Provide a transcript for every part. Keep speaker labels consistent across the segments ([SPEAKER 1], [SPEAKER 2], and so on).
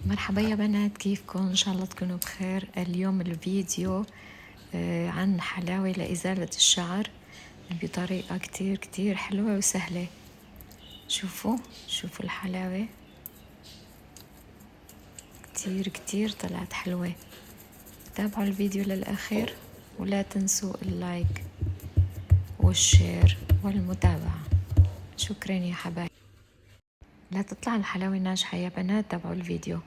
[SPEAKER 1] مرحبا يا بنات، كيفكم؟ ان شاء الله تكونوا بخير. اليوم الفيديو عن حلاوة لإزالة الشعر بطريقة كتير حلوة وسهلة. شوفوا الحلاوة كتير طلعت حلوة. تابعوا الفيديو للآخر ولا تنسوا اللايك والشير والمتابعة. شكرا يا حبايبي. لا تطلع الحلاوة ناجحة يا بنات، تابعوا الفيديو.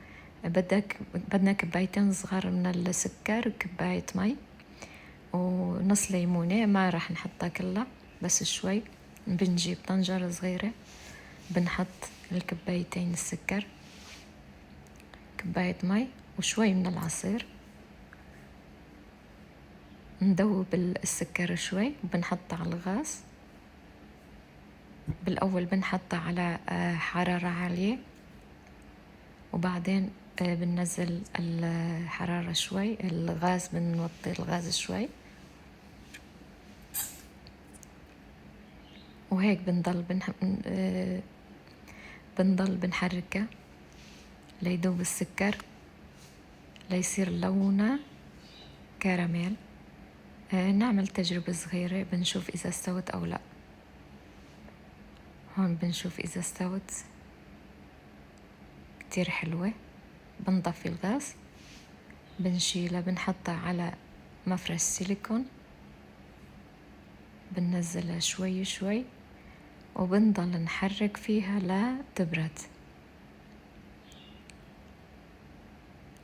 [SPEAKER 1] بدنا كبايتين صغار من السكر وكباية مي ونص ليمونة، ما راح نحطها كلها بس شوي. بنجيب طنجرة صغيرة بنحط الكبايتين السكر، كباية مي وشوي من العصير. ندوب السكر شوي وبنحطه على الغاز. بالأول بنحطه على حرارة عالية، وبعدين بننزل الحرارة شوي، الغاز بنوطي الغاز شوي، وهيك بنضل بنحركه ليدوب السكر ليصير لونه كراميل. نعمل تجربة صغيرة بنشوف إذا استوت أو لا. هون بنشوف إذا استوت كتير حلوة. بنطفي الغاز، بنشيلها بنحطها على مفرش سيليكون، بننزلها شوي وبنضل نحرك فيها لا تبرد.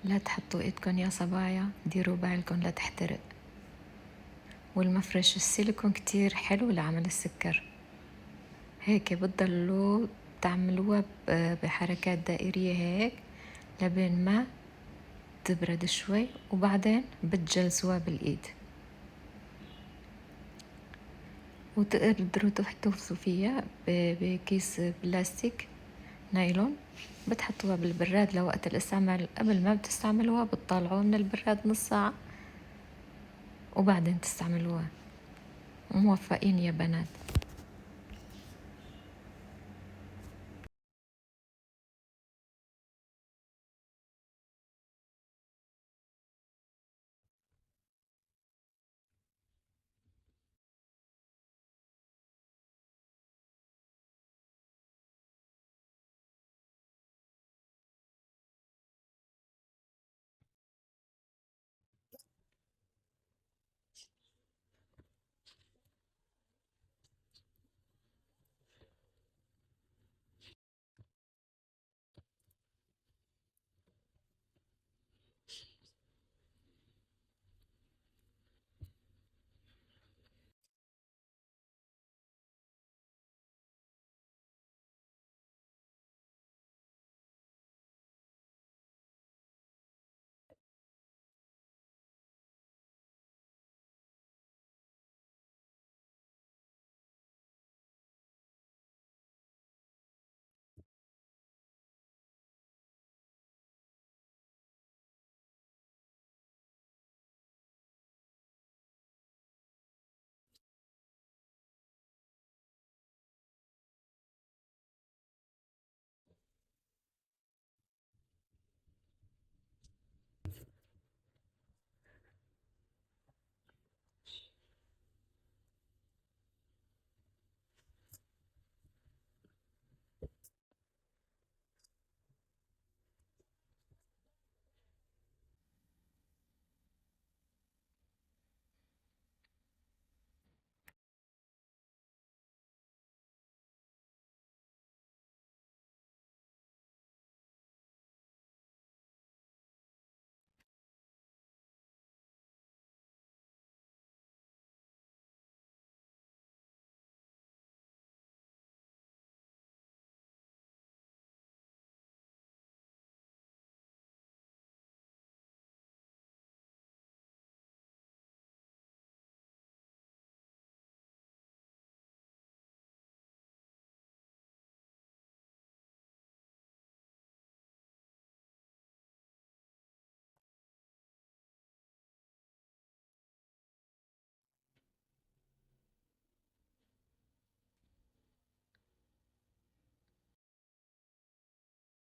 [SPEAKER 1] لا تحطوا ايدكن يا صبايا، ديروا بالكن لا تحترق. والمفرش السيليكون كتير حلو لعمل السكر. هيك بتضلوا تعملوها بحركات دائرية هيك لبين ما تبرد شوي، وبعدين بتجلسوها بالإيد وتقدروا تحتفظوا فيها بكيس بلاستيك نايلون. بتحطوها بالبراد لوقت الاستعمال. قبل ما بتستعملوها بتطلعوها من البراد نص ساعة وبعدين تستعملوها. موفقين يا بنات.